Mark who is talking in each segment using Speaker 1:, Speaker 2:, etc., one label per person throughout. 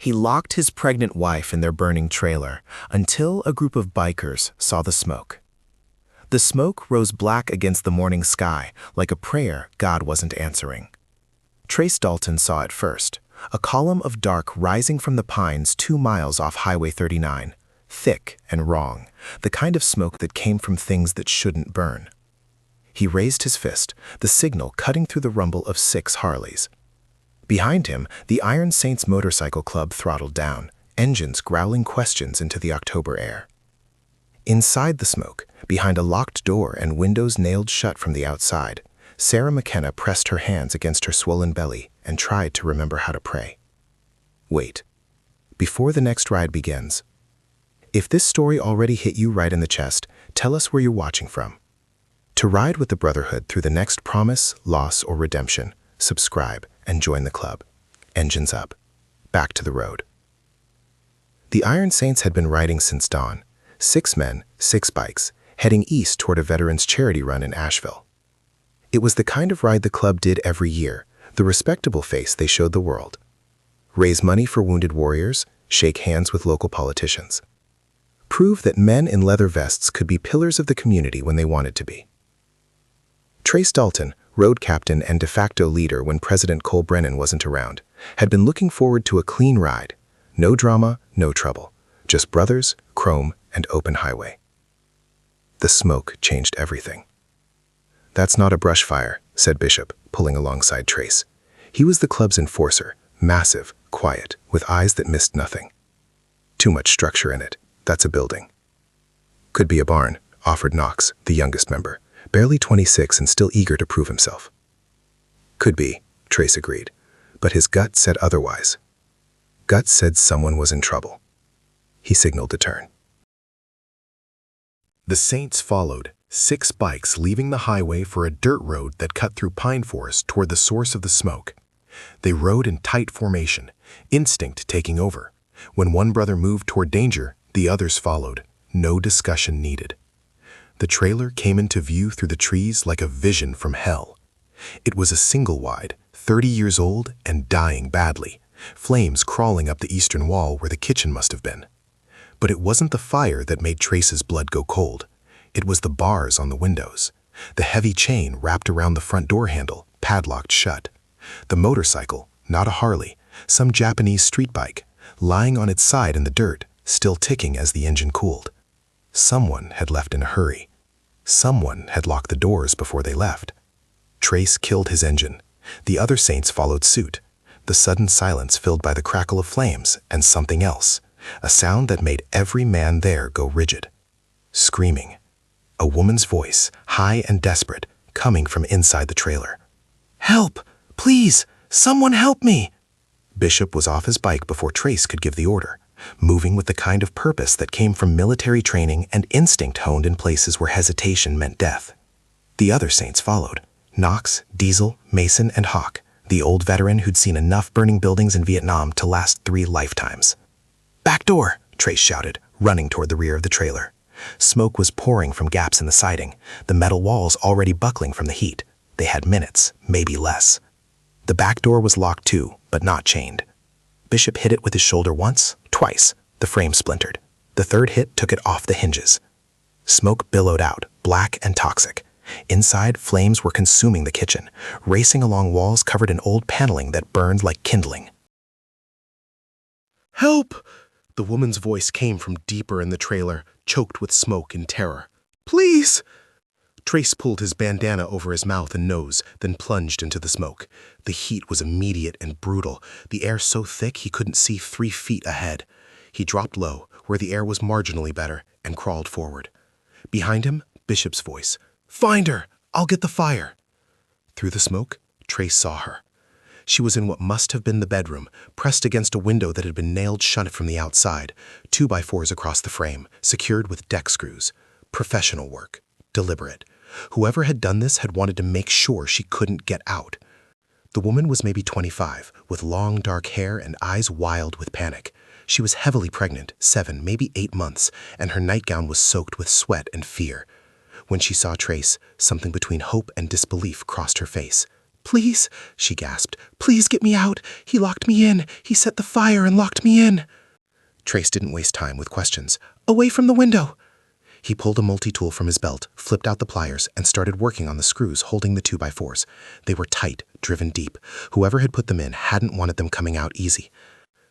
Speaker 1: He locked his pregnant wife in their burning trailer until a group of bikers saw the smoke. The smoke rose black against the morning sky like a prayer God wasn't answering. Trace Dalton saw it first, a column of dark rising from the pines 2 miles off Highway 39, thick and wrong, the kind of smoke that came from things that shouldn't burn. He raised his fist, the signal cutting through the rumble of 6 Harleys. Behind him, the Iron Saints Motorcycle Club throttled down, engines growling questions into the October air. Inside the smoke, behind a locked door and windows nailed shut from the outside, Sarah McKenna pressed her hands against her swollen belly and tried to remember how to pray. Wait. Before the next ride begins. If this story already hit you right in the chest, tell us where you're watching from. To ride with the Brotherhood through the next promise, loss, or redemption, subscribe and join the club. Engines up. Back to the road. The Iron Saints had been riding since dawn. 6 men, 6 bikes, heading east toward a veterans charity run in Asheville. It was the kind of ride the club did every year, the respectable face they showed the world. Raise money for wounded warriors, shake hands with local politicians. Prove that men in leather vests could be pillars of the community when they wanted to be. Trace Dalton, road captain and de facto leader when President Cole Brennan wasn't around, had been looking forward to a clean ride. No drama, no trouble. Just brothers, chrome, and open highway. The smoke changed everything. "That's not a brush fire," said Bishop, pulling alongside Trace. He was the club's enforcer, massive, quiet, with eyes that missed nothing. "Too much structure in it. That's a building." "Could be a barn," offered Knox, the youngest member, barely 26 and still eager to prove himself. "Could be," Trace agreed, but his gut said otherwise. Gut said someone was in trouble. He signaled to turn. The Saints followed, 6 bikes leaving the highway for a dirt road that cut through pine forest toward the source of the smoke. They rode in tight formation, instinct taking over. When one brother moved toward danger, the others followed. No discussion needed. The trailer came into view through the trees like a vision from hell. It was a single wide, 30 years old and dying badly, flames crawling up the eastern wall where the kitchen must have been. But it wasn't the fire that made Trace's blood go cold. It was the bars on the windows, the heavy chain wrapped around the front door handle, padlocked shut. The motorcycle, not a Harley, some Japanese street bike, lying on its side in the dirt, still ticking as the engine cooled. Someone had left in a hurry. Someone had locked the doors before they left. Trace killed his engine. The other Saints followed suit. The sudden silence filled by the crackle of flames and something else, a sound that made every man there go rigid. Screaming. A woman's voice, high and desperate, coming from inside the trailer. "Help! Please! Someone help me!" Bishop was off his bike before Trace could give the order, moving with the kind of purpose that came from military training and instinct honed in places where hesitation meant death. The other Saints followed. Knox, Diesel, Mason, and Hawk, the old veteran who'd seen enough burning buildings in Vietnam to last 3 lifetimes. "Back door!" Trace shouted, running toward the rear of the trailer. Smoke was pouring from gaps in the siding, the metal walls already buckling from the heat. They had minutes, maybe less. The back door was locked too, but not chained. Bishop hit it with his shoulder once, twice. The frame splintered. The third hit took it off the hinges. Smoke billowed out, black and toxic. Inside, flames were consuming the kitchen, racing along walls covered in old paneling that burned like kindling. "Help!" The woman's voice came from deeper in the trailer, choked with smoke and terror. "Please!" Trace pulled his bandana over his mouth and nose, then plunged into the smoke. The heat was immediate and brutal, the air so thick he couldn't see 3 feet ahead. He dropped low, where the air was marginally better, and crawled forward. Behind him, Bishop's voice. "Find her! I'll get the fire!" Through the smoke, Trace saw her. She was in what must have been the bedroom, pressed against a window that had been nailed shut from the outside, 2x4s across the frame, secured with deck screws. Professional work. Deliberate. Whoever had done this had wanted to make sure she couldn't get out. The woman was maybe 25, with long dark hair and eyes wild with panic. She was heavily pregnant, 7, maybe 8 months, and her nightgown was soaked with sweat and fear. When she saw Trace, something between hope and disbelief crossed her face.
Speaker 2: Please, she gasped. Please get me out. He locked me in. He set the fire and locked me in. Trace didn't waste time with questions. Away from the window. He pulled a multi-tool from his belt, flipped out the pliers, and started working on the screws holding the 2x4s. They were tight, driven deep. Whoever had put them in hadn't wanted them coming out easy.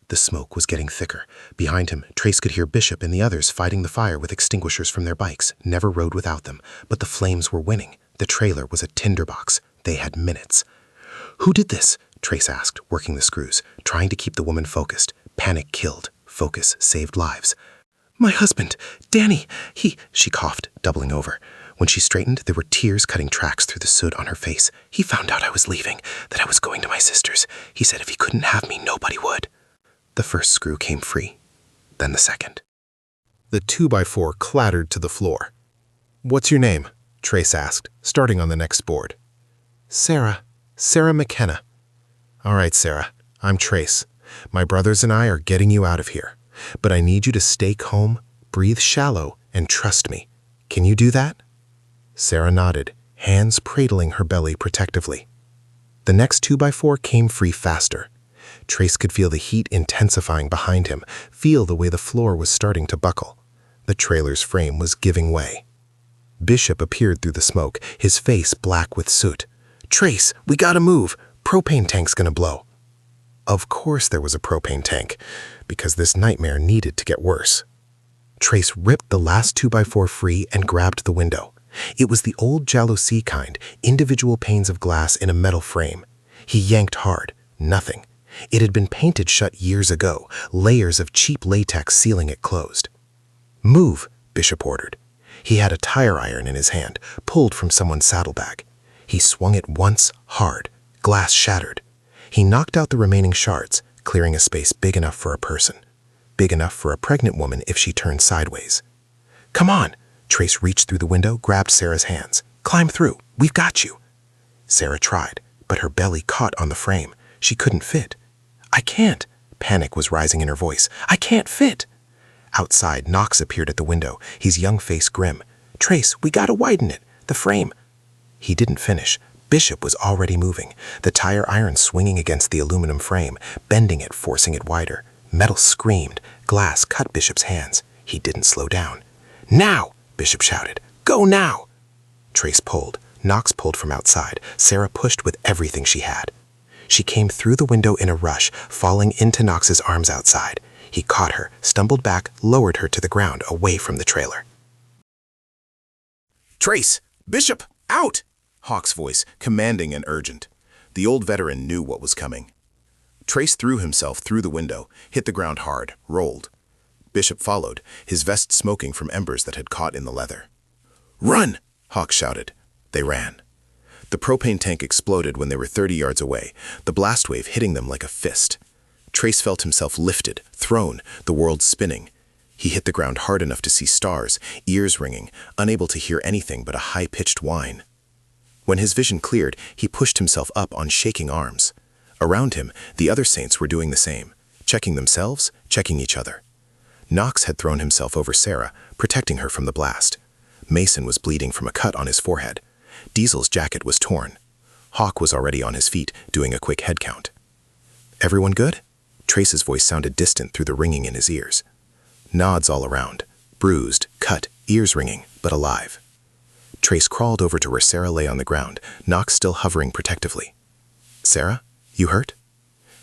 Speaker 2: The smoke was getting thicker. Behind him, Trace could hear Bishop and the others fighting the fire with extinguishers from their bikes. Never rode without them, but the flames were winning. The trailer was a tinderbox. They had minutes. Who did this? Trace asked, working the screws, trying to keep the woman focused. Panic killed. Focus saved lives. My husband, Danny, she coughed, doubling over. When she straightened, there were tears cutting tracks through the soot on her face. He found out I was leaving, that I was going to my sister's. He said if he couldn't have me, nobody would. The first screw came free, then the second.
Speaker 1: The 2x4 clattered to the floor. What's your name? Trace asked, starting on the next board. Sarah McKenna. All right, Sarah, I'm Trace. My brothers and I are getting you out of here. But I need you to stay calm, breathe shallow, and trust me. Can you do that? Sarah nodded, hands cradling her belly protectively. The next 2x4 came free faster. Trace could feel the heat intensifying behind him, feel the way the floor was starting to buckle. The trailer's frame was giving way. Bishop appeared through the smoke, his face black with soot. Trace, we gotta move. Propane tank's gonna blow. Of course there was a propane tank, because this nightmare needed to get worse. Trace ripped the last 2x4 free and grabbed the window. It was the old jalousie kind, individual panes of glass in a metal frame. He yanked hard. Nothing. It had been painted shut years ago, layers of cheap latex sealing it closed. Move, Bishop ordered. He had a tire iron in his hand, pulled from someone's saddlebag. He swung it once, hard. Glass shattered. He knocked out the remaining shards, clearing a space big enough for a person. Big enough for a pregnant woman if she turned sideways. Come on! Trace reached through the window, grabbed Sarah's hands. Climb through. We've got you. Sarah tried, but her belly caught on the frame. She couldn't fit. I can't. Panic was rising in her voice. I can't fit. Outside, Knox appeared at the window, his young face grim. Trace, we gotta widen it. The frame. He didn't finish. Bishop was already moving, the tire iron swinging against the aluminum frame, bending it, forcing it wider. Metal screamed. Glass cut Bishop's hands. He didn't slow down. Now! Bishop shouted. Go now! Trace pulled. Knox pulled from outside. Sarah pushed with everything she had. She came through the window in a rush, falling into Knox's arms outside. He caught her, stumbled back, lowered her to the ground, away from the trailer. Trace! Bishop! Out! Hawk's voice, commanding and urgent. The old veteran knew what was coming. Trace threw himself through the window, hit the ground hard, rolled. Bishop followed, his vest smoking from embers that had caught in the leather. Run! Hawk shouted. They ran. The propane tank exploded when they were 30 yards away, the blast wave hitting them like a fist. Trace felt himself lifted, thrown, the world spinning. He hit the ground hard enough to see stars, ears ringing, unable to hear anything but a high-pitched whine. When his vision cleared, he pushed himself up on shaking arms. Around him, the other saints were doing the same, checking themselves, checking each other. Knox had thrown himself over Sarah, protecting her from the blast. Mason was bleeding from a cut on his forehead. Diesel's jacket was torn. Hawk was already on his feet, doing a quick head count. Everyone good? Trace's voice sounded distant through the ringing in his ears. Nods all around. Bruised, cut, ears ringing, but alive. Trace crawled over to where Sarah lay on the ground, Knox still hovering protectively. Sarah, you hurt?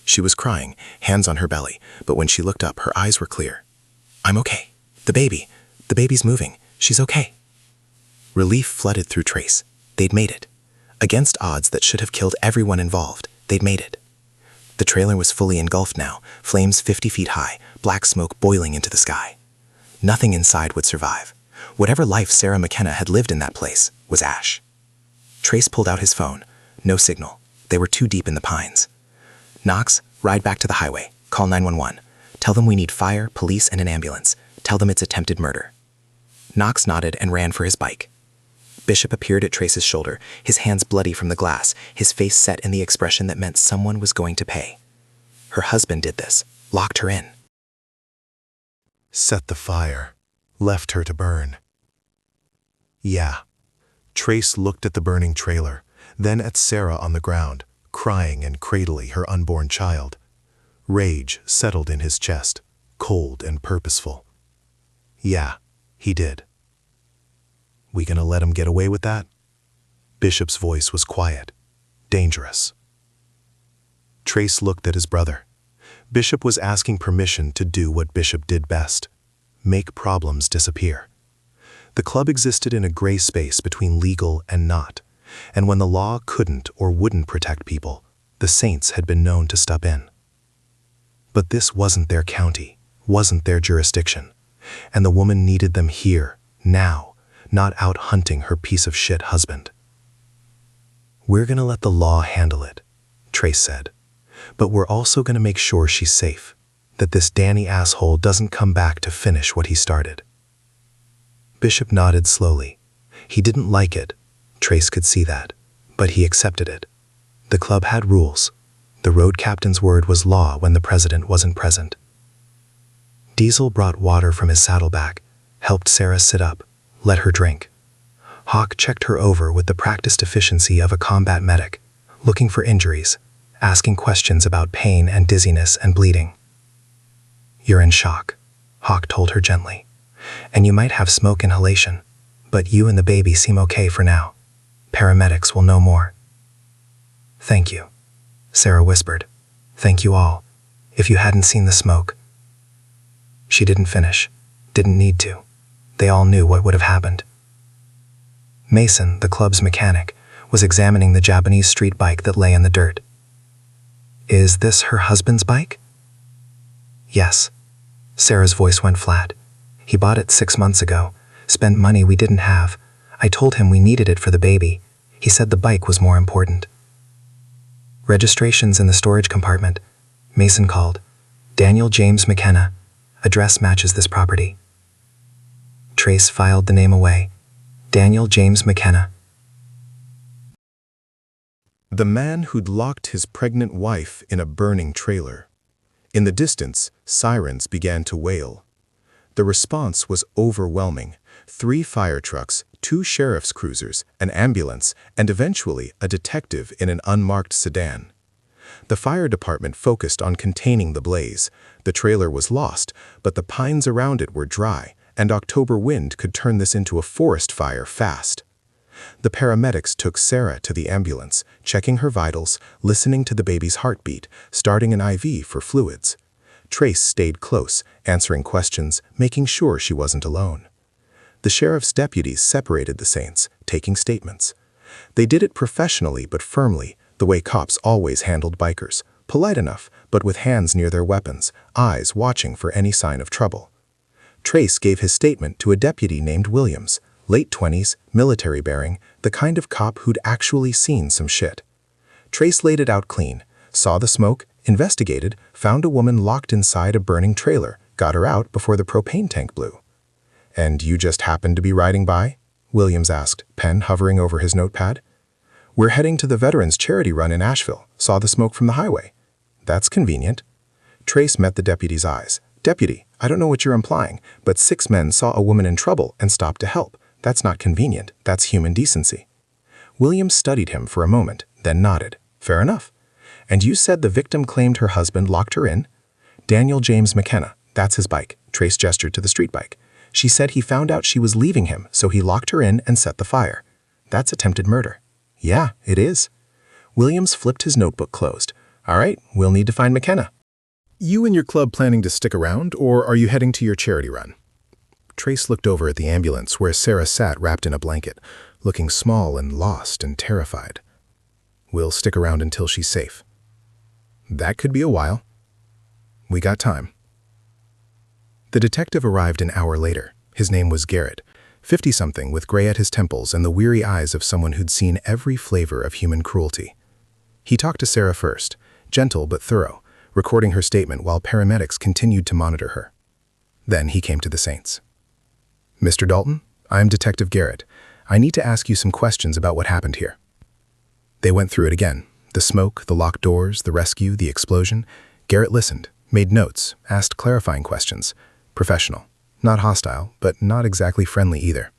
Speaker 1: She was crying, hands on her belly, but when she looked up, her eyes were clear. I'm okay. The baby's moving. She's okay. Relief flooded through Trace. They'd made it. Against odds that should have killed everyone involved, they'd made it. The trailer was fully engulfed now, flames 50 feet high, black smoke boiling into the sky. Nothing inside would survive. Whatever life Sarah McKenna had lived in that place was ash. Trace pulled out his phone. No signal. They were too deep in the pines. Knox, ride back to the highway. Call 911. Tell them we need fire, police, and an ambulance. Tell them it's attempted murder. Knox nodded and ran for his bike. Bishop appeared at Trace's shoulder, his hands bloody from the glass, his face set in the expression that meant someone was going to pay. Her husband did this, locked her in.
Speaker 3: Set the fire, left her to burn. Yeah. Trace looked at the burning trailer, then at Sarah on the ground, crying and cradling her unborn child. Rage settled in his chest, cold and purposeful. Yeah, he did. We gonna let him get away with that? Bishop's voice was quiet, dangerous. Trace looked at his brother. Bishop was asking permission to do what Bishop did best: make problems disappear. The club existed in a gray space between legal and not, and when the law couldn't or wouldn't protect people, the saints had been known to step in. But this wasn't their county, wasn't their jurisdiction, and the woman needed them here, now, not out hunting her piece of shit husband. We're gonna let the law handle it, Trace said, but we're also gonna make sure she's safe, that this Danny asshole doesn't come back to finish what he started. Bishop nodded slowly. He didn't like it, Trace could see that, but he accepted it. The club had rules. The road captain's word was law when the president wasn't present. Diesel brought water from his saddlebag, helped Sarah sit up, let her drink. Hawk checked her over with the practiced efficiency of a combat medic, looking for injuries, asking questions about pain and dizziness and bleeding. You're in shock, Hawk told her gently, and you might have smoke inhalation, but you and the baby seem okay for now. Paramedics will know more. Thank you, Sarah whispered. Thank you all. If you hadn't seen the smoke. She didn't finish, didn't need to. They all knew what would have happened. Mason, the club's mechanic, was examining the Japanese street bike that lay in the dirt. Is this her husband's bike? Yes. Sarah's voice went flat. He bought it 6 months ago, spent money we didn't have. I told him we needed it for the baby. He said the bike was more important. Registration's in the storage compartment. Mason called. Daniel James McKenna. Address matches this property. Trace filed the name away. Daniel James McKenna.
Speaker 1: The man who'd locked his pregnant wife in a burning trailer. In the distance, sirens began to wail. The response was overwhelming. 3 fire trucks, 2 sheriff's cruisers, an ambulance, and eventually a detective in an unmarked sedan. The fire department focused on containing the blaze. The trailer was lost, but the pines around it were dry, and October wind could turn this into a forest fire fast. The paramedics took Sarah to the ambulance, checking her vitals, listening to the baby's heartbeat, starting an IV for fluids. Trace stayed close, answering questions, making sure she wasn't alone. The sheriff's deputies separated the saints, taking statements. They did it professionally but firmly, the way cops always handled bikers, polite enough, but with hands near their weapons, eyes watching for any sign of trouble. Trace gave his statement to a deputy named Williams, late 20s, military-bearing, the kind of cop who'd actually seen some shit. Trace laid it out clean, saw the smoke, investigated, found a woman locked inside a burning trailer, got her out before the propane tank blew. "And you just happened to be riding by?" Williams asked, pen hovering over his notepad. "We're heading to the Veterans Charity Run in Asheville, saw the smoke from the highway." "That's convenient." Trace met the deputy's eyes. "Deputy, I don't know what you're implying, but 6 men saw a woman in trouble and stopped to help. That's not convenient, that's human decency." Williams studied him for a moment, then nodded. "Fair enough. And you said the victim claimed her husband locked her in?" "Daniel James McKenna, that's his bike." Trace gestured to the street bike. "She said he found out she was leaving him, so he locked her in and set the fire. That's attempted murder." "Yeah, it is." Williams flipped his notebook closed. "All right, we'll need to find McKenna."
Speaker 3: You and your club planning to stick around, or are you heading to your charity run? Trace looked over at the ambulance where Sarah sat wrapped in a blanket, looking small and lost and terrified. "We'll stick around until she's safe." "That could be a while." "We got time." The detective arrived an hour later. His name was Garrett, 50-something with gray at his temples and the weary eyes of someone who'd seen every flavor of human cruelty. He talked to Sarah first, gentle but thorough, recording her statement while paramedics continued to monitor her. Then he came to the saints. "Mr. Dalton, I'm Detective Garrett. I need to ask you some questions about what happened here." They went through it again. The smoke, the locked doors, the rescue, the explosion. Garrett listened, made notes, asked clarifying questions. Professional. Not hostile, but not exactly friendly either.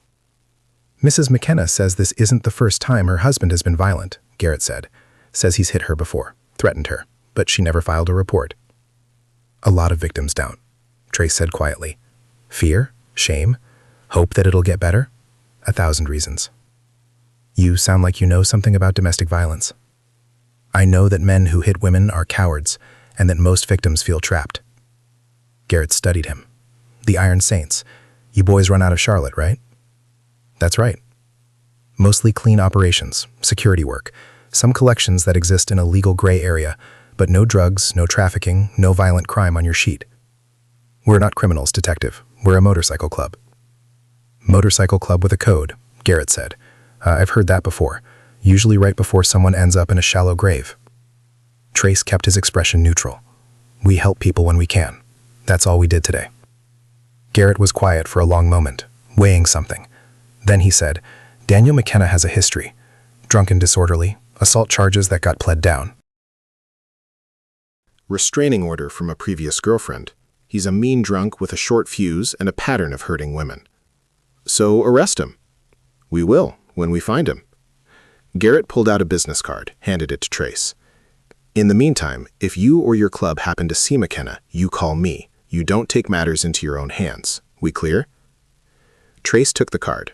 Speaker 3: "Mrs. McKenna says this isn't the first time her husband has been violent.
Speaker 2: Garrett said. Says he's hit her before, threatened her, but she never filed a report. A lot of victims don't, Trace said quietly. Fear? Shame? Hope that it'll get better? 1,000 reasons. You sound like you know something about domestic violence. I know that men who hit women are cowards and that most victims feel trapped. Garrett studied him. The Iron Saints. You boys run out of Charlotte, right? That's right. Mostly clean operations, security work, some collections that exist in a legal gray area, but no drugs, no trafficking, no violent crime on your sheet. We're not criminals, detective. We're a motorcycle club. Motorcycle club with a code, Garrett said. I've heard that before, usually right before someone ends up in a shallow grave. Trace kept his expression neutral. We help people when we can. That's all we did today. Garrett was quiet for a long moment, weighing something. Then he said, Daniel McKenna has a history. Drunken disorderly, assault charges that got pled down.
Speaker 1: Restraining order from a previous girlfriend. He's a mean drunk with a short fuse and a pattern of hurting women. So arrest him. We will, when we find him. Garrett pulled out a business card, handed it to Trace. In the meantime, if you or your club happen to see McKenna, you call me. You don't take matters into your own hands. We clear? Trace took the card.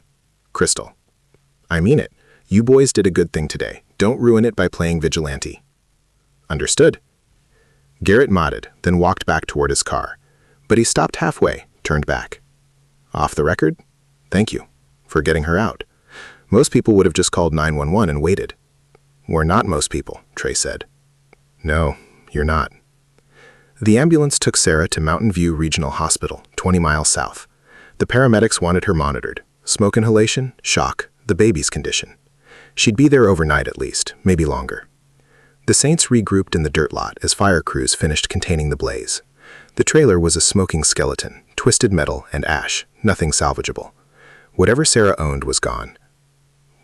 Speaker 1: Crystal. I mean it. You boys did a good thing today. Don't ruin it by playing vigilante. Understood. Garrett nodded, then walked back toward his car. But he stopped halfway, turned back. Off the record? Thank you for getting her out. Most people would have just called 911 and waited. We're not most people, Trace said. No, you're not. The ambulance took Sarah to Mountain View Regional Hospital, 20 miles south. The paramedics wanted her monitored. Smoke inhalation, shock, the baby's condition. She'd be there overnight at least, maybe longer. The Saints regrouped in the dirt lot as fire crews finished containing the blaze. The trailer was a smoking skeleton, twisted metal and ash, nothing salvageable. Whatever Sarah owned was gone.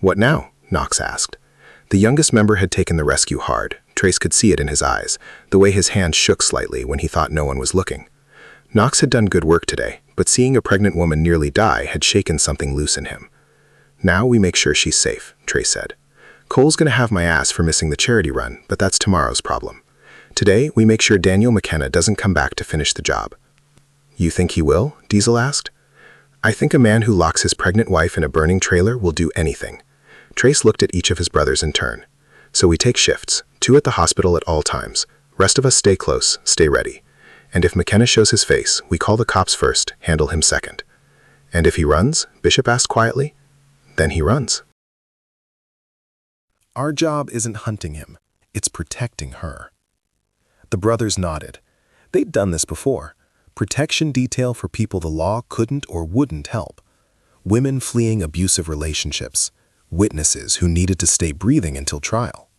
Speaker 1: What now? Knox asked. The youngest member had taken the rescue hard. Trace could see it in his eyes, the way his hand shook slightly when he thought no one was looking. Knox had done good work today, but seeing a pregnant woman nearly die had shaken something loose in him. Now we make sure she's safe, Trace said. Cole's gonna have my ass for missing the charity run, but that's tomorrow's problem. Today, we make sure Daniel McKenna doesn't come back to finish the job. You think he will? Diesel asked. I think a man who locks his pregnant wife in a burning trailer will do anything. Trace looked at each of his brothers in turn. So we take shifts, 2 at the hospital at all times. Rest of us stay close, stay ready. And if McKenna shows his face, we call the cops first, handle him second. And if he runs, Bishop asked quietly, then he runs.
Speaker 2: Our job isn't hunting him, it's protecting her. The brothers nodded. They'd done this before. Protection detail for people the law couldn't or wouldn't help. Women fleeing abusive relationships. Witnesses who needed to stay breathing until trial.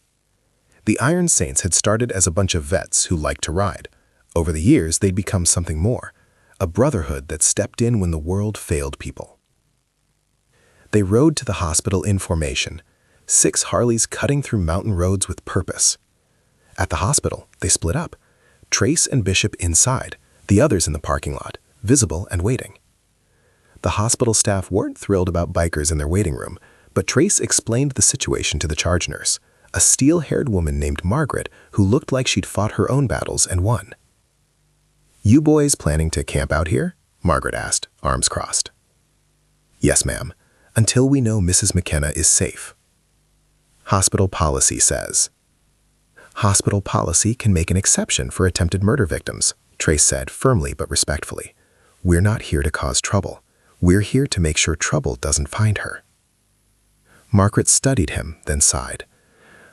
Speaker 2: The Iron Saints had started as a bunch of vets who liked to ride. Over the years, they'd become something more, a brotherhood that stepped in when the world failed people. They rode to the hospital in formation, 6 Harleys cutting through mountain roads with purpose. At the hospital, they split up, Trace and Bishop inside, the others in the parking lot, visible and waiting. The hospital staff weren't thrilled about bikers in their waiting room, but Trace explained the situation to the charge nurse, a steel-haired woman named Margaret who looked like she'd fought her own battles and won. You boys planning to camp out here? Margaret asked, arms crossed. Yes, ma'am, until we know Mrs. McKenna is safe. Hospital policy says. Hospital policy can make an exception for attempted murder victims, Trace said firmly but respectfully. We're not here to cause trouble. We're here to make sure trouble doesn't find her. Margaret studied him, then sighed.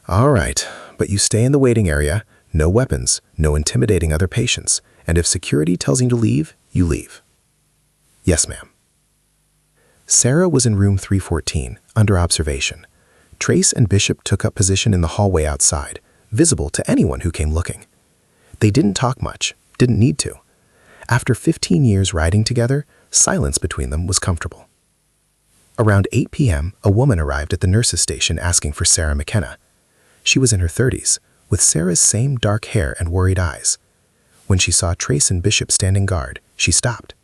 Speaker 2: All right, but you stay in the waiting area, no weapons, no intimidating other patients, and if security tells you to leave, you leave. Yes, ma'am. Sarah was in room 314, under observation. Trace and Bishop took up position in the hallway outside, visible to anyone who came looking. They didn't talk much, didn't need to. After 15 years riding together, silence between them was comfortable. Around 8 p.m., a woman arrived at the nurse's station asking for Sarah McKenna. She was in her 30s, with Sarah's same dark hair and worried eyes. When she saw Trace and Bishop standing guard, she stopped.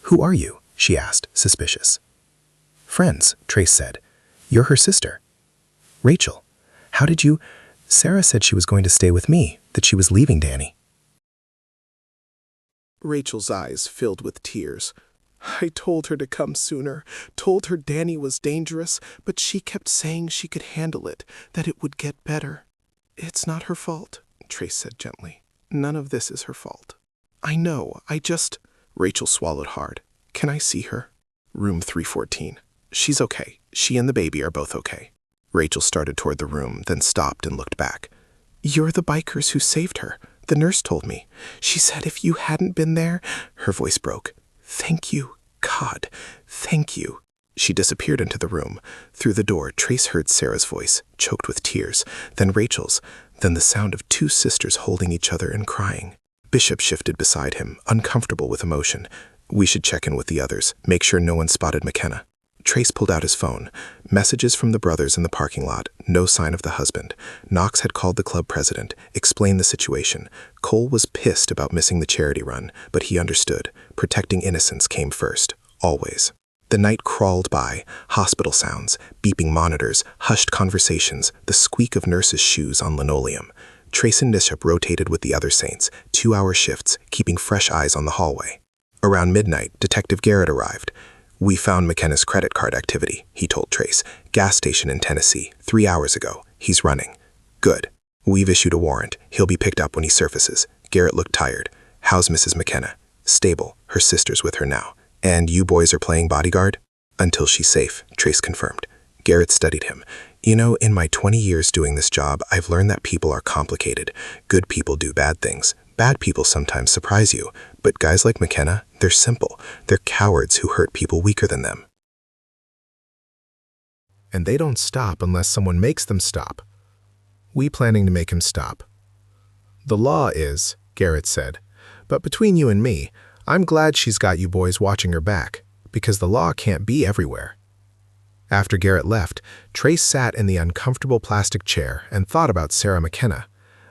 Speaker 2: Who are you? She asked, suspicious. Friends, Trace said. You're her sister. Rachel.
Speaker 1: How did you... Sarah said she was going to stay with me, that she was leaving Danny.
Speaker 2: Rachel's eyes filled with tears. I told her to come sooner, told her Danny was dangerous, but she kept saying she could handle it, that it would get better. It's not her fault, Trace said gently. None of this is her fault. I know, Rachel swallowed hard. Can I see her? Room 314. She's okay. She and the baby are both okay. Rachel started toward the room, then stopped and looked back. You're the bikers who saved her. The nurse told me. She said if you hadn't been there... Her voice broke. Thank you, God. Thank you. She disappeared into the room. Through the door, Trace heard Sarah's voice, choked with tears, then Rachel's, then the sound of two sisters holding each other and crying. Bishop shifted beside him, uncomfortable with emotion. We should check in with the others, make sure no one spotted McKenna. Trace pulled out his phone. Messages from the brothers in the parking lot. No sign of the husband. Knox had called the club president, explained the situation. Cole was pissed about missing the charity run, but he understood. Protecting innocence came first. Always. The night crawled by. Hospital sounds, beeping monitors, hushed conversations, the squeak of nurses' shoes on linoleum. Trace and Bishop rotated with the other saints, 2-hour shifts, keeping fresh eyes on the hallway. Around midnight, Detective Garrett arrived. We found McKenna's credit card activity, he told Trace. Gas station in Tennessee, 3 hours ago. He's running. Good. We've issued a warrant. He'll be picked up when he surfaces. Garrett looked tired. How's Mrs. McKenna? Stable. Her sister's with her now. And you boys are playing bodyguard? Until she's safe, Trace confirmed. Garrett studied him. You know, in my 20 years doing this job, I've learned that people are complicated. Good people do bad things. Bad people sometimes surprise you, but guys like McKenna, they're simple. They're cowards who hurt people weaker than them.
Speaker 3: And they don't stop unless someone makes them stop. We planning to make him stop. The law is, Garrett said, but between you and me, I'm glad she's got you boys watching her back, because the law can't be everywhere. After Garrett left, Trace sat in the uncomfortable plastic chair and thought about Sarah McKenna,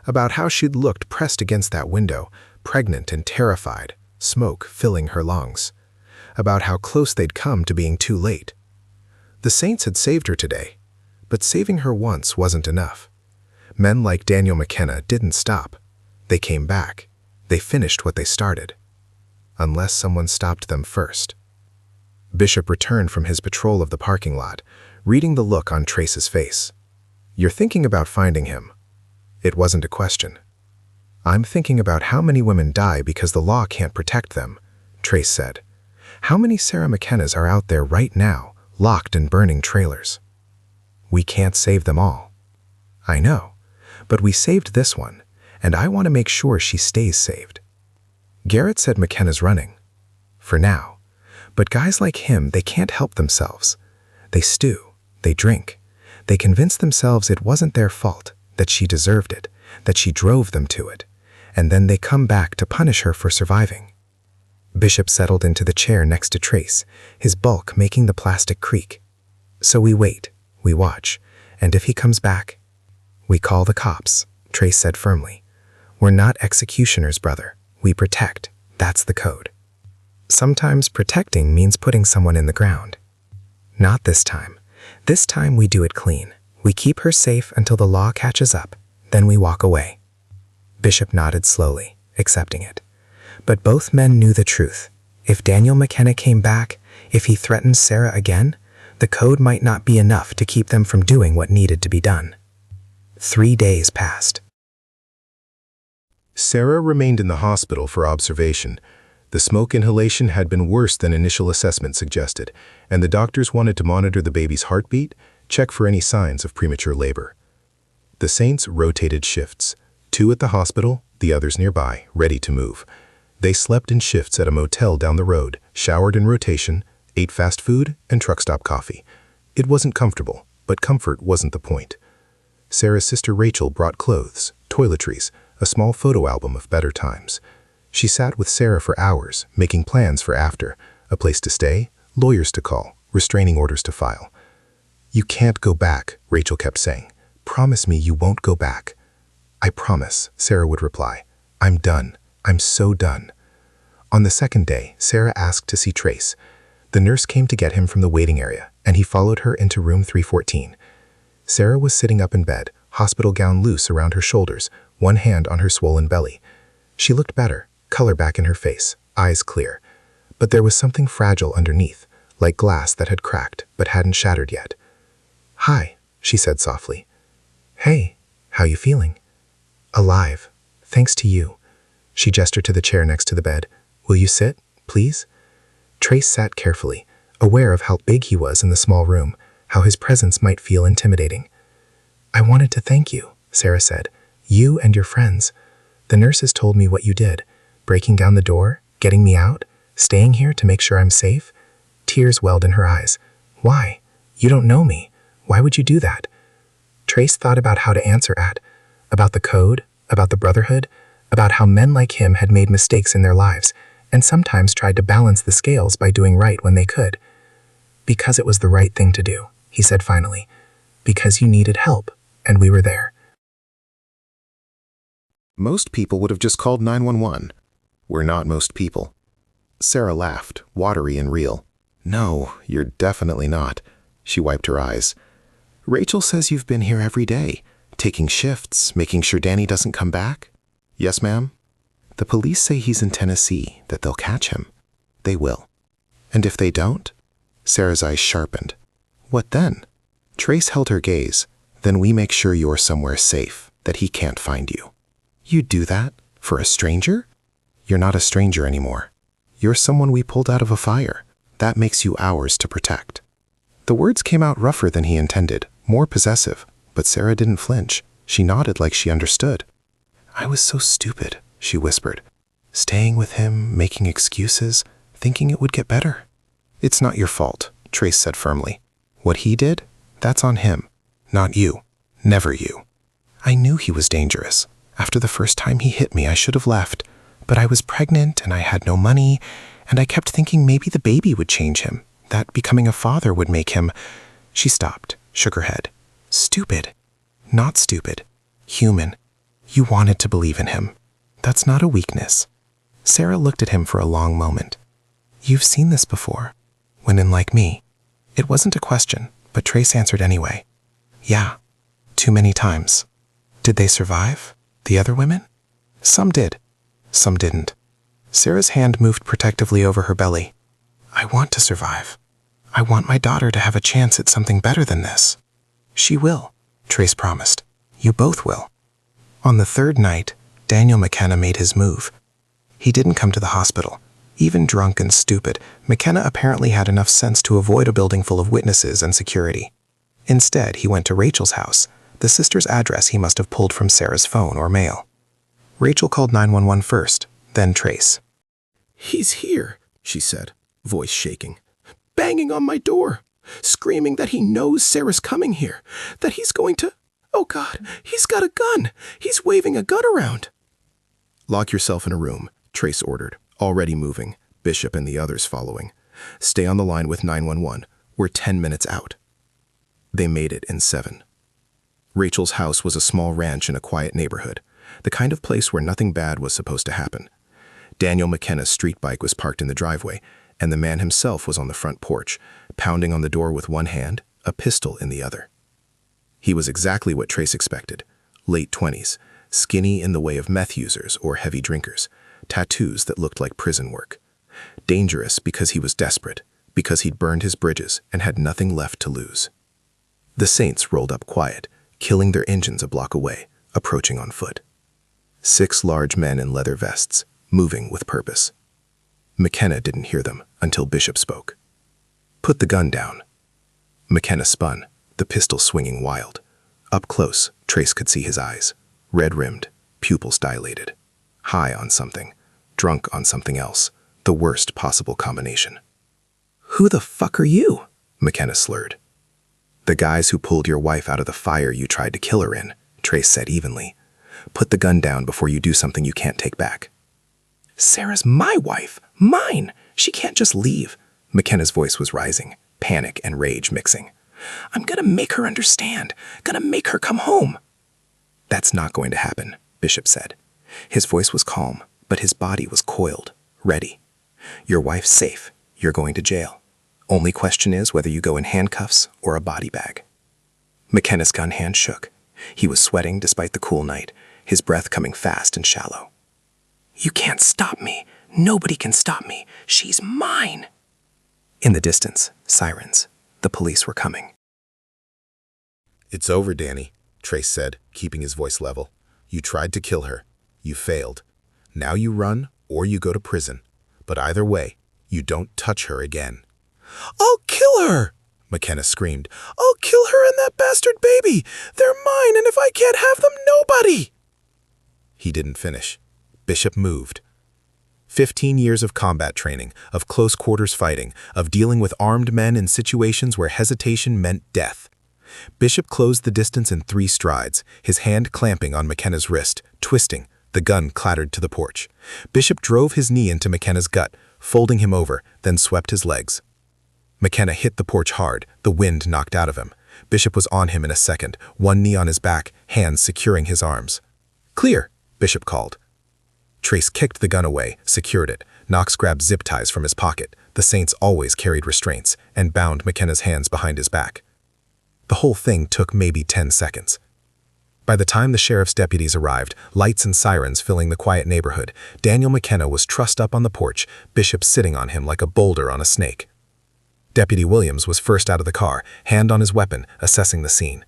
Speaker 3: about how she'd looked pressed against that window, pregnant and terrified, smoke filling her lungs, about how close they'd come to being too late. The saints had saved her today, but saving her once wasn't enough. Men like Daniel McKenna didn't stop. They came back. They finished what they started. Unless someone stopped them first. Bishop returned from his patrol of the parking lot, reading the look on Trace's face. You're thinking about finding him. It wasn't a question. I'm thinking about how many women die because the law can't protect them, Trace said. How many Sarah McKennas are out there right now, locked in burning trailers? We can't save them all. I know, but we saved this one, and I want to make sure she stays saved. Garrett said McKenna's running. For now. But guys like him, they can't help themselves. They stew. They drink. They convince themselves it wasn't their fault, that she deserved it, that she drove them to it, and then they come back to punish her for surviving. Bishop settled into the chair next to Trace, his bulk making the plastic creak. So we wait, we watch, and if he comes back, we call the cops, Trace said firmly. We're not executioners, brother. We protect. That's the code. Sometimes protecting means putting someone in the ground. Not this time. This time we do it clean. We keep her safe until the law catches up, then we walk away. Bishop nodded slowly, accepting it. But both men knew the truth. If Daniel McKenna came back, if he threatened Sarah again, the code might not be enough to keep them from doing what needed to be done. 3 days passed. Sarah remained in the hospital for observation. The smoke inhalation had been worse than initial assessment suggested, and the doctors wanted to monitor the baby's heartbeat, check for any signs of premature labor. The saints rotated shifts, 2 at the hospital, the others nearby, ready to move. They slept in shifts at a motel down the road, showered in rotation, ate fast food and truck stop coffee. It wasn't comfortable, but comfort wasn't the point. Sarah's sister Rachel brought clothes, toiletries, a small photo album of better times. She sat with Sarah for hours, making plans for after, a place to stay, lawyers to call, restraining orders to file. You can't go back, Rachel kept saying. Promise me you won't go back. I promise, Sarah would reply. I'm done. I'm so done. On the second day, Sarah asked to see Trace. The nurse came to get him from the waiting area, and he followed her into room 314. Sarah was sitting up in bed,
Speaker 2: hospital gown loose around her shoulders, one hand on her swollen belly. She looked better, color back in her face, eyes clear. But there was something fragile underneath, like glass that had cracked but hadn't shattered yet. "Hi," she said softly. "Hey, how you feeling?" "Alive. Thanks to you." She gestured to the chair next to the bed. "Will you sit, please?" Trace sat carefully, aware of how big he was in the small room, how his presence might feel intimidating. "I wanted to thank you," Sarah said. "You and your friends. The nurses told me what you did, breaking down the door, getting me out, staying here to make sure I'm safe." Tears welled in her eyes. "Why? You don't know me. Why would you do that?" Trace thought about how to answer about the code, about the brotherhood, about how men like him had made mistakes in their lives, and sometimes tried to balance the scales by doing right when they could. "Because it was the right thing to do," he said finally. "Because you needed help, and we were there."
Speaker 1: Most people would have just called 911. We're not most people. Sarah laughed, watery and real. "No, you're definitely not." She wiped her eyes. "Rachel says you've been here every day, taking shifts, making sure Danny doesn't come back." "Yes, ma'am." "The police say he's in Tennessee, that they'll catch him." "They will." "And if they don't?" Sarah's eyes sharpened. "What then?" Trace held her gaze. "Then we make sure you're somewhere safe, that he can't find you." "You'd do that? For a stranger?" "You're not a stranger anymore. You're someone we pulled out of a fire. That makes you ours to protect." The words came out rougher than he intended, more possessive, but Sarah didn't flinch. She nodded like she understood. "I was so stupid," she whispered. "Staying with him, making excuses, thinking it would get better." "It's not your fault," Trace said firmly. "What he did, that's on him, not you. Never you. I knew he was dangerous. After the first time he hit me, I should have left. But I was pregnant and I had no money, and I kept thinking maybe the baby would change him, that becoming a father would make him—" She stopped, shook her head. "Stupid. Not stupid. Human. You wanted to believe in him. That's not a weakness." Sarah looked at him for a long moment. "You've seen this before. Women like me." It wasn't a question, but Trace answered anyway. "Yeah. Too many times." "Did they survive? The other women?" "Some did. Some didn't." Sarah's hand moved protectively over her belly. "I want to survive. I want my daughter to have a chance at something better than this." "She will," Trace promised. "You both will." On the third night, Daniel McKenna made his move. He didn't come to the hospital. Even drunk and stupid, McKenna apparently had enough sense to avoid a building full of witnesses and security. Instead, he went to Rachel's house, the sister's address he must have pulled from Sarah's phone or mail. Rachel called 911 first, then Trace.
Speaker 2: "He's here," she said, voice shaking. "Banging on my door, screaming that he knows Sarah's coming here, that he's going to— Oh God, he's got a gun! He's waving a gun around!" "Lock yourself in a room," Trace ordered, already moving, Bishop and the others following. "Stay on the line with 911. We're 10 minutes out." They made it in 7. Rachel's house was a small ranch in a quiet neighborhood, the kind of place where nothing bad was supposed to happen. Daniel McKenna's street bike was parked in the driveway, and the man himself was on the front porch, pounding on the door with one hand, a pistol in the other. He was exactly what Trace expected, late 20s, skinny in the way of meth users or heavy drinkers, tattoos that looked like prison work. Dangerous because he was desperate, because he'd burned his bridges and had nothing left to lose. The Saints rolled up quiet, killing their engines a block away, approaching on foot. 6 large men in leather vests, moving with purpose. McKenna didn't hear them until Bishop spoke. "Put the gun down." McKenna spun, the pistol swinging wild. Up close, Trace could see his eyes, red-rimmed, pupils dilated. High on something, drunk on something else, the worst possible combination. "Who the fuck are you?" McKenna slurred. "The guys who pulled your wife out of the fire you tried to kill her in," Trace said evenly. "Put the gun down before you do something you can't take back." "Sarah's my wife, mine. She can't just leave." McKenna's voice was rising, panic and rage mixing. "I'm gonna make her understand, gonna make her come home." "That's not going to happen," Bishop said. His voice was calm, but his body was coiled, ready. "Your wife's safe. You're going to jail. Only question is whether you go in handcuffs or a body bag." McKenna's gun hand shook. He was sweating despite the cool night, his breath coming fast and shallow. "You can't stop me. Nobody can stop me. She's mine." In the distance, sirens. The police were coming.
Speaker 3: It's over, Danny, Trace said, keeping his voice level. You tried to kill her. You failed. Now you run or you go to prison. But either way, you don't touch her again. "I'll kill her!" McKenna screamed. "I'll kill her and that bastard baby! They're mine, and if I can't have them, nobody!" He didn't finish. Bishop moved. 15 years of combat training, of close quarters fighting, of dealing with armed men in situations where hesitation meant death. Bishop closed the distance in 3 strides, his hand clamping on McKenna's wrist, twisting. The gun clattered to the porch. Bishop drove his knee into McKenna's gut, folding him over, then swept his legs. McKenna hit the porch hard, the wind knocked out of him. Bishop was on him in a second, one knee on his back, hands securing his arms. "Clear," Bishop called. Trace kicked the gun away, secured it. Knox grabbed zip ties from his pocket. The Saints always carried restraints, and bound McKenna's hands behind his back. The whole thing took maybe 10 seconds. By the time the sheriff's deputies arrived, lights and sirens filling the quiet neighborhood, Daniel McKenna was trussed up on the porch, Bishop sitting on him like a boulder on a snake. Deputy Williams was first out of the car, hand on his weapon, assessing the scene.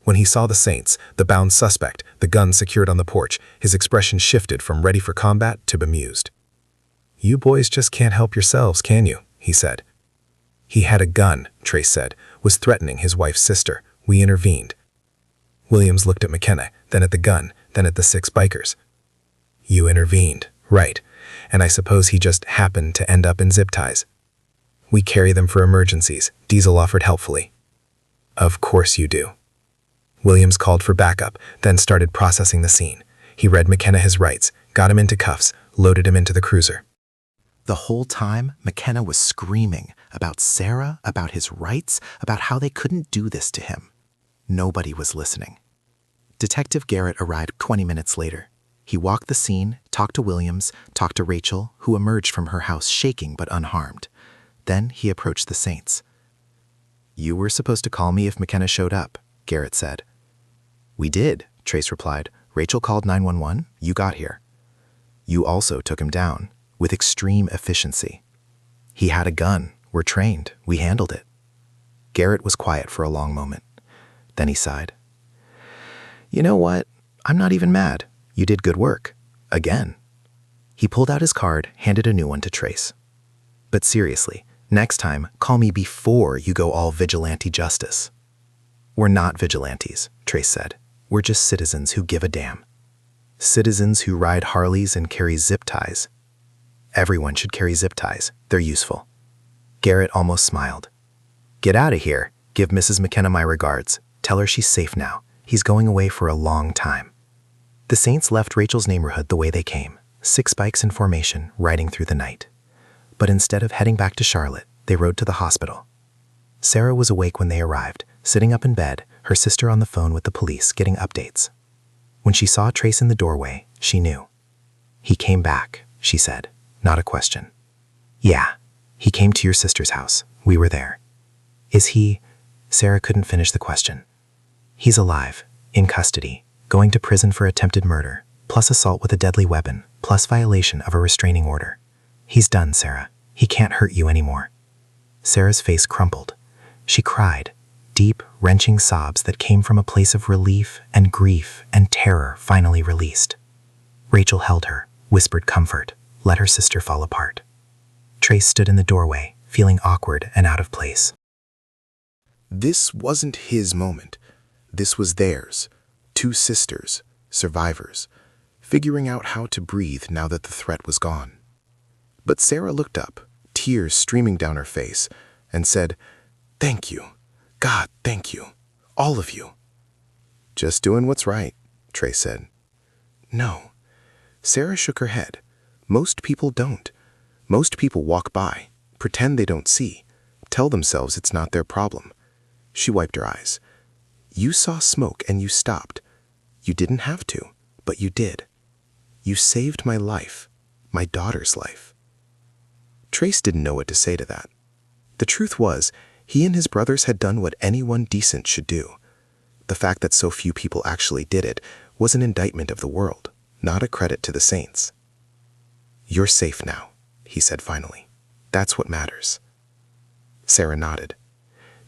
Speaker 3: When he saw the Saints, the bound suspect, the gun secured on the porch, his expression shifted from ready for combat to bemused. "You boys just can't help yourselves, can you?" he said. "He had a gun," Trace said, "was threatening his wife's sister. We intervened." Williams looked at McKenna, then at the gun, then at the 6 bikers. "You intervened, right, and I suppose he just happened to end up in zip ties." "We carry them for emergencies," Diesel offered helpfully. "Of course you do." Williams called for backup, then started processing the scene. He read McKenna his rights, got him into cuffs, loaded him into the cruiser.
Speaker 2: The whole time, McKenna was screaming about Sarah, about his rights, about how they couldn't do this to him. Nobody was listening. Detective Garrett arrived 20 minutes later. He walked the scene, talked to Williams, talked to Rachel, who emerged from her house shaking but unharmed. Then he approached the Saints. "You were supposed to call me if McKenna showed up," Garrett said. "We did," Trace replied. "Rachel called 911. You got here. You also took him down, with extreme efficiency. He had a gun. We're trained. We handled it." Garrett was quiet for a long moment. Then he sighed. "You know what? I'm not even mad. You did good work. Again." He pulled out his card, handed a new one to Trace. "But seriously, next time, call me before you go all vigilante justice." "We're not vigilantes," Trace said. "We're just citizens who give a damn. Citizens who ride Harleys and carry zip ties. Everyone should carry zip ties. They're useful." Garrett almost smiled. "Get out of here. Give Mrs. McKenna my regards. Tell her she's safe now. He's going away for a long time." The Saints left Rachel's neighborhood the way they came, 6 bikes in formation, riding through the night. But instead of heading back to Charlotte, they rode to the hospital. Sarah was awake when they arrived, sitting up in bed, her sister on the phone with the police, getting updates. When she saw Trace in the doorway, she knew. "He came back," she said, not a question. "Yeah, he came to your sister's house. We were there." "Is he?" Sarah couldn't finish the question. "He's alive, in custody, going to prison for attempted murder, plus assault with a deadly weapon, plus violation of a restraining order. He's done, Sarah. He can't hurt you anymore." Sarah's face crumpled. She cried, deep, wrenching sobs that came from a place of relief and grief and terror finally released. Rachel held her, whispered comfort, let her sister fall apart. Trace stood in the doorway, feeling awkward and out of place.
Speaker 3: This wasn't his moment. This was theirs. 2 sisters, survivors, figuring out how to breathe now that the threat was gone. But Sarah looked up, tears streaming down her face, and said, "Thank you. God, thank you. All of you." "Just doing what's right," Trace said. "No." Sarah shook her head. "Most people don't. Most people walk by, pretend they don't see, tell themselves it's not their problem." She wiped her eyes. "You saw smoke and you stopped. You didn't have to, but you did. You saved my life, my daughter's life." Trace didn't know what to say to that. The truth was, he and his brothers had done what anyone decent should do.
Speaker 1: The fact that so few people actually did it was an indictment of the world, not a credit to the saints. "You're safe now," he said finally. "That's what matters." Sarah nodded.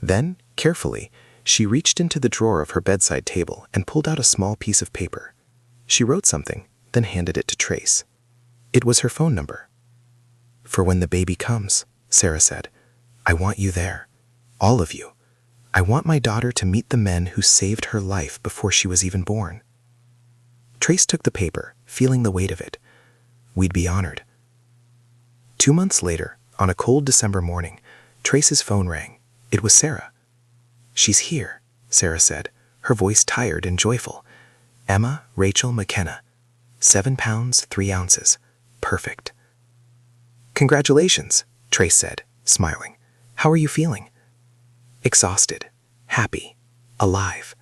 Speaker 1: Then, carefully, she reached into the drawer of her bedside table and pulled out a small piece of paper. She wrote something, then handed it to Trace. It was her phone number. "For when the baby comes," Sarah said, "I want you there. All of you. I want my daughter to meet the men who saved her life before she was even born." Trace took the paper, feeling the weight of it. "We'd be honored." 2 months later, on a cold December morning, Trace's phone rang. It was Sarah. "She's here," Sarah said, her voice tired and joyful. "Emma Rachel McKenna. 7 pounds, 3 ounces. Perfect." "Congratulations," Trace said, smiling. "How are you feeling?" "Exhausted, happy, alive."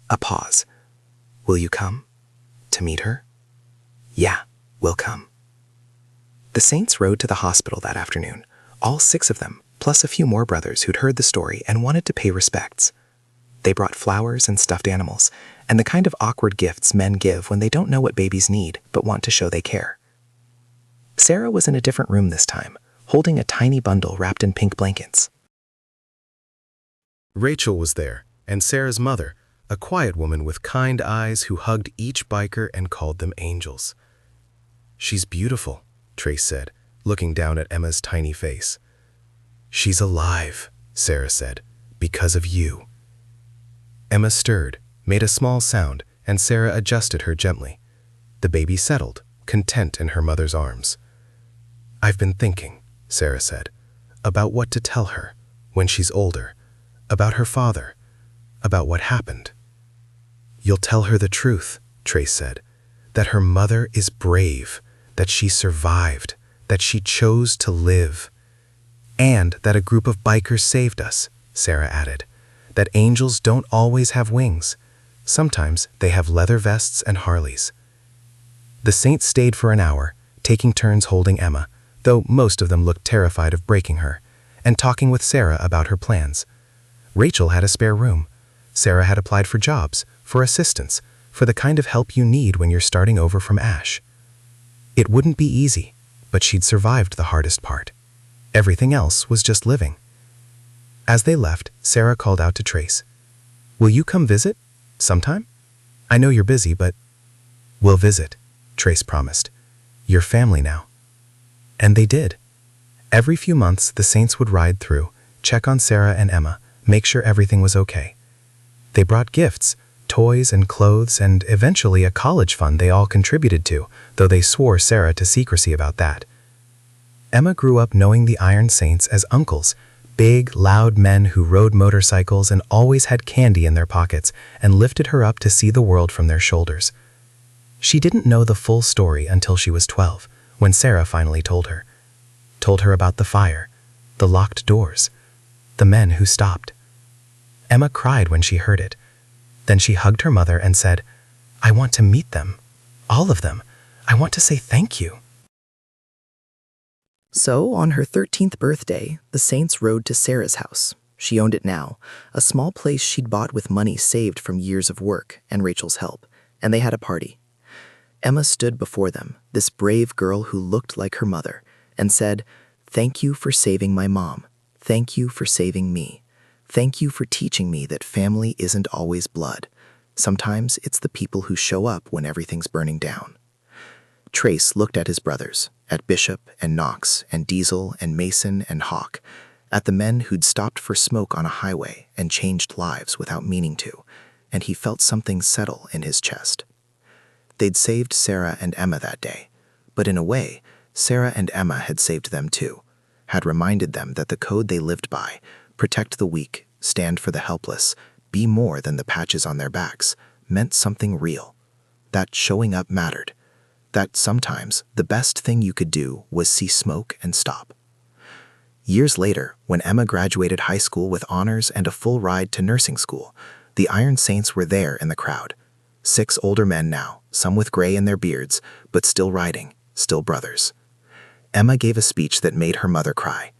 Speaker 1: A pause. "Will you come? To meet her?" "Yeah, we'll come." The Saints rode to the hospital that afternoon, all 6 of them, plus a few more brothers who'd heard the story and wanted to pay respects. They brought flowers and stuffed animals, and the kind of awkward gifts men give when they don't know what babies need but want to show they care. Sarah was in a different room this time, holding a tiny bundle wrapped in pink blankets.
Speaker 3: Rachel was there, and Sarah's mother, a quiet woman with kind eyes who hugged each biker and called them angels. "She's beautiful," Trace said, looking down at Emma's tiny face. "She's alive," Sarah said, "because of you." Emma stirred, made a small sound, and Sarah adjusted her gently. The baby settled, content in her mother's arms. "I've been thinking," Sarah said, "about what to tell her when she's older, about her father, about what happened." "You'll tell her the truth," Trace said, "that her mother is brave, that she survived, that she chose to live. And that a group of bikers saved us," Sarah added, "that angels don't always have wings. Sometimes they have leather vests and Harleys." The Saints stayed for an hour, taking turns holding Emma, though most of them looked terrified of breaking her, and talking with Sarah about her plans. Rachel had a spare room. Sarah had applied for jobs, for assistance, for the kind of help you need when you're starting over from ash. It wouldn't be easy, but she'd survived the hardest part. Everything else was just living. As they left, Sarah called out to Trace, "Will you come visit? Sometime? I know you're busy, but—" "We'll visit," Trace promised. "You're family now." And they did. Every few months, the Saints would ride through, check on Sarah and Emma, make sure everything was okay. They brought gifts, toys and clothes, and eventually a college fund they all contributed to, though they swore Sarah to secrecy about that. Emma grew up knowing the Iron Saints as uncles, big, loud men who rode motorcycles and always had candy in their pockets and lifted her up to see the world from their shoulders. She didn't know the full story until she was 12, when Sarah finally told her. Told her about the fire, the locked doors, the men who stopped. Emma cried when she heard it. Then she hugged her mother and said, "I want to meet them. All of them. I want to say thank you."
Speaker 4: So, on her 13th birthday, the Saints rode to Sarah's house. She owned it now, a small place she'd bought with money saved from years of work and Rachel's help, and they had a party. Emma stood before them, this brave girl who looked like her mother, and said, "Thank you for saving my mom. Thank you for saving me. Thank you for teaching me that family isn't always blood. Sometimes it's the people who show up when everything's burning down." Trace looked at his brothers, at Bishop and Knox and Diesel and Mason and Hawk, at the men who'd stopped for smoke on a highway and changed lives without meaning to, and he felt something settle in his chest. They'd saved Sarah and Emma that day, but in a way, Sarah and Emma had saved them too, had reminded them that the code they lived by, protect the weak, stand for the helpless, be more than the patches on their backs, meant something real. That showing up mattered. That sometimes the best thing you could do was see smoke and stop. Years later, when Emma graduated high school with honors and a full ride to nursing school, the Iron Saints were there in the crowd. 6 older men now, some with gray in their beards, but still riding, still brothers. Emma gave a speech that made her mother cry.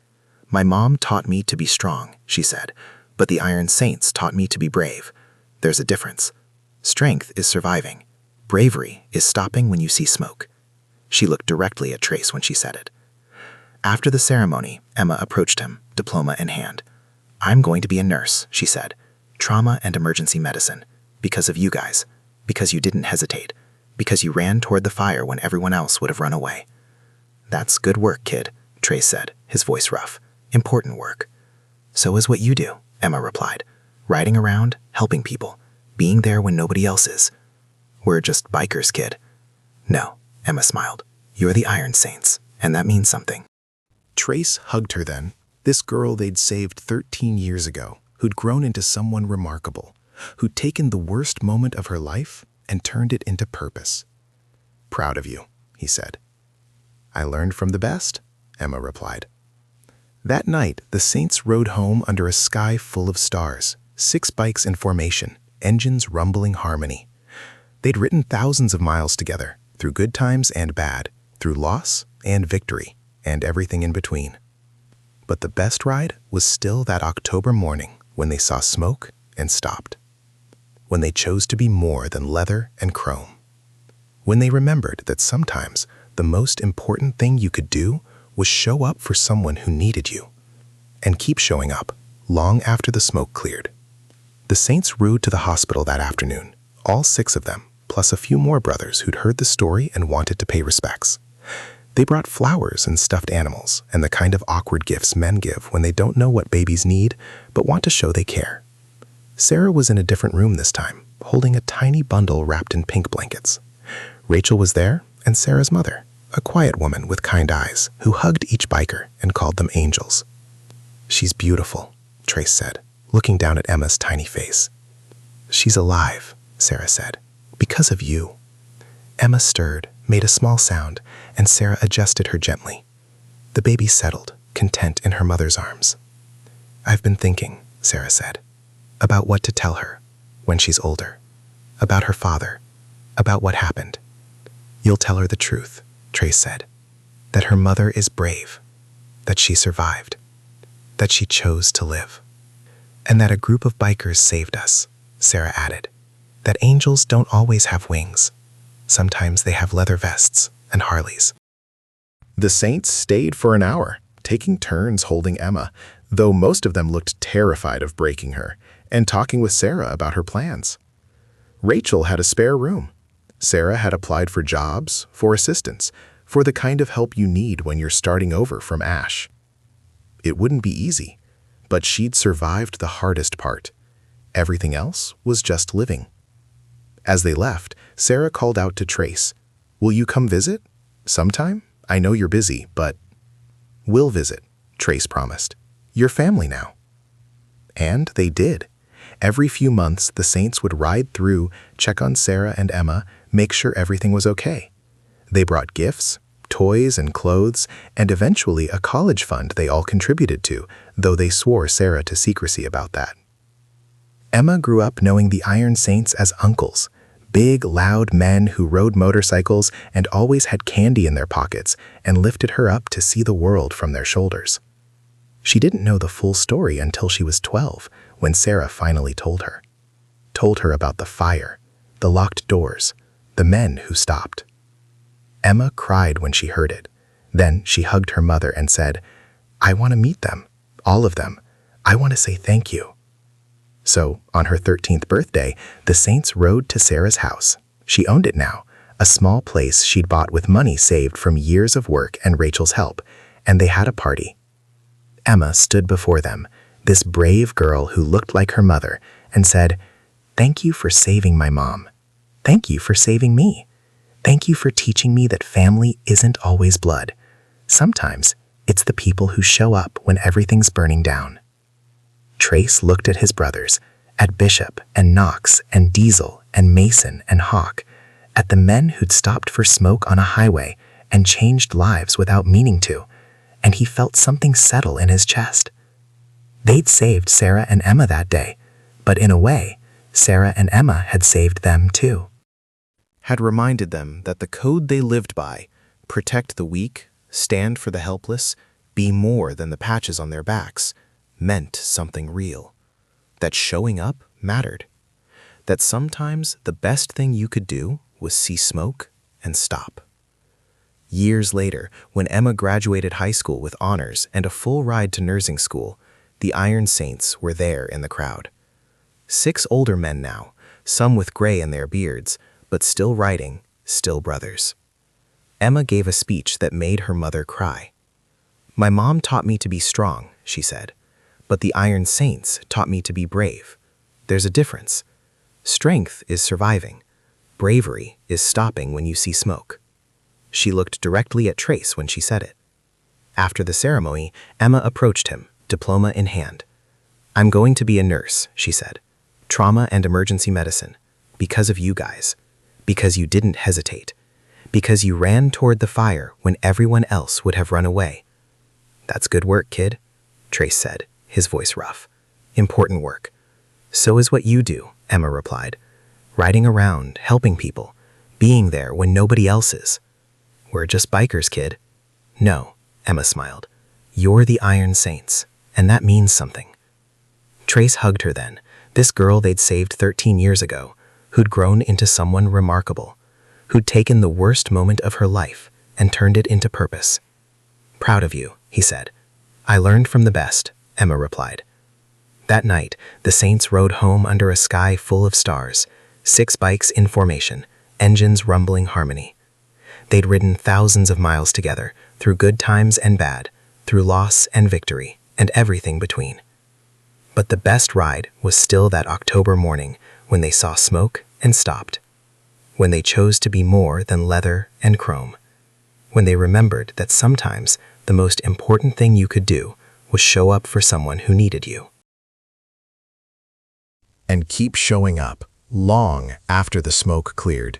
Speaker 4: "My mom taught me to be strong," she said, "but the Iron Saints taught me to be brave. There's a difference. Strength is surviving. Bravery is stopping when you see smoke. She looked directly at Trace when she said it. After the ceremony, Emma approached him, diploma in hand. "I'm going to be a nurse," she said. "Trauma and emergency medicine. Because of you guys. Because you didn't hesitate. Because you ran toward the fire when everyone else would have run away." "That's good work, kid," Trace said, his voice rough. "Important work." "So is what you do," Emma replied. "Riding around, helping people, being there when nobody else is." "We're just bikers, kid." "No," Emma smiled. "You're the Iron Saints, and that means something."
Speaker 1: Trace hugged her then, this girl they'd saved 13 years ago, who'd grown into someone remarkable, who'd taken the worst moment of her life and turned it into purpose. "Proud of you," he said. "I learned from the best," Emma replied. That night, the Saints rode home under a sky full of stars, 6 bikes in formation, engines rumbling harmony. They'd ridden thousands of miles together, through good times and bad, through loss and victory, and everything in between. But the best ride was still that October morning when they saw smoke and stopped. When they chose to be more than leather and chrome. When they remembered that sometimes the most important thing you could do was show up for someone who needed you, and keep showing up long after the smoke cleared. The Saints rode to the hospital that afternoon, all 6 of them, plus a few more brothers who'd heard the story and wanted to pay respects. They brought flowers and stuffed animals and the kind of awkward gifts men give when they don't know what babies need but want to show they care. Sarah was in a different room this time, holding a tiny bundle wrapped in pink blankets. Rachel was there, and Sarah's mother, a quiet woman with kind eyes, who hugged each biker and called them angels. "She's beautiful," Trace said, looking down at Emma's tiny face. "She's alive," Sarah said, "because of you." Emma stirred, made a small sound, and Sarah adjusted her gently. The baby settled, content in her mother's arms. "I've been thinking," Sarah said, "about what to tell her when she's older, about her father, about what happened." "You'll tell her the truth," Trace said, "that her mother is brave, that she survived, that she chose to live, and that a group of bikers saved us," Sarah added, "that angels don't always have wings. Sometimes they have leather vests and Harleys." The Saints stayed for an hour, taking turns holding Emma, though most of them looked terrified of breaking her, and talking with Sarah about her plans. Rachel had a spare room. Sarah had applied for jobs, for assistance, for the kind of help you need when you're starting over from ash. It wouldn't be easy, but she'd survived the hardest part. Everything else was just living. As they left, Sarah called out to Trace, "Will you come visit? Sometime? I know you're busy, but—" "We'll visit," Trace promised. "You're family now." And they did. Every few months, the Saints would ride through, check on Sarah and Emma, make sure everything was okay. They brought gifts, toys and clothes, and eventually a college fund they all contributed to, though they swore Sarah to secrecy about that. Emma grew up knowing the Iron Saints as uncles, big, loud men who rode motorcycles and always had candy in their pockets and lifted her up to see the world from their shoulders. She didn't know the full story until she was 12, when Sarah finally told her. Told her about the fire, the locked doors, the men who stopped. Emma cried when she heard it. Then she hugged her mother and said, "I want to meet them, all of them. I want to say thank you." So, on her 13th birthday, the Saints rode to Sarah's house. She owned it now, a small place she'd bought with money saved from years of work and Rachel's help, and they had a party. Emma stood before them, this brave girl who looked like her mother, and said, "Thank you for saving my mom. Thank you for saving me. Thank you for teaching me that family isn't always blood. Sometimes it's the people who show up when everything's burning down." Trace looked at his brothers, at Bishop and Knox and Diesel and Mason and Hawk, at the men who'd stopped for smoke on a highway and changed lives without meaning to, and he felt something settle in his chest. They'd saved Sarah and Emma that day, but in a way, Sarah and Emma had saved them too. Had reminded them that the code they lived by, protect the weak, stand for the helpless, be more than the patches on their backs, meant something real. That showing up mattered. that sometimes the best thing you could do was see smoke and stop. Years later, when Emma graduated high school with honors and a full ride to nursing school, the Iron Saints were there in the crowd. 6 older men now, some with gray in their beards, but still writing, still brothers. Emma gave a speech that made her mother cry. "My mom taught me to be strong," she said, "but the Iron Saints taught me to be brave. There's a difference. Strength is surviving. Bravery is stopping when you see smoke." She looked directly at Trace when she said it. After the ceremony, Emma approached him, diploma in hand. "I'm going to be a nurse," she said. "Trauma and emergency medicine. Because of you guys. Because you didn't hesitate. Because you ran toward the fire when everyone else would have run away." "That's good work, kid," Trace said, his voice rough. "Important work." "So is what you do," Emma replied. "Riding around, helping people, being there when nobody else is." "We're just bikers, kid." "No," Emma smiled. "You're the Iron Saints, and that means something." Trace hugged her then, this girl they'd saved 13 years ago, who'd grown into someone remarkable, who'd taken the worst moment of her life and turned it into purpose. "Proud of you," he said. "I learned from the best," Emma replied. That night, the Saints rode home under a sky full of stars, 6 bikes in formation, engines rumbling harmony. They'd ridden thousands of miles together, through good times and bad, through loss and victory, and everything between. But the best ride was still that October morning when they saw smoke and stopped. When they chose to be more than leather and chrome. When they remembered that sometimes the most important thing you could do was show up for someone who needed you.
Speaker 3: And keep showing up long after the smoke cleared.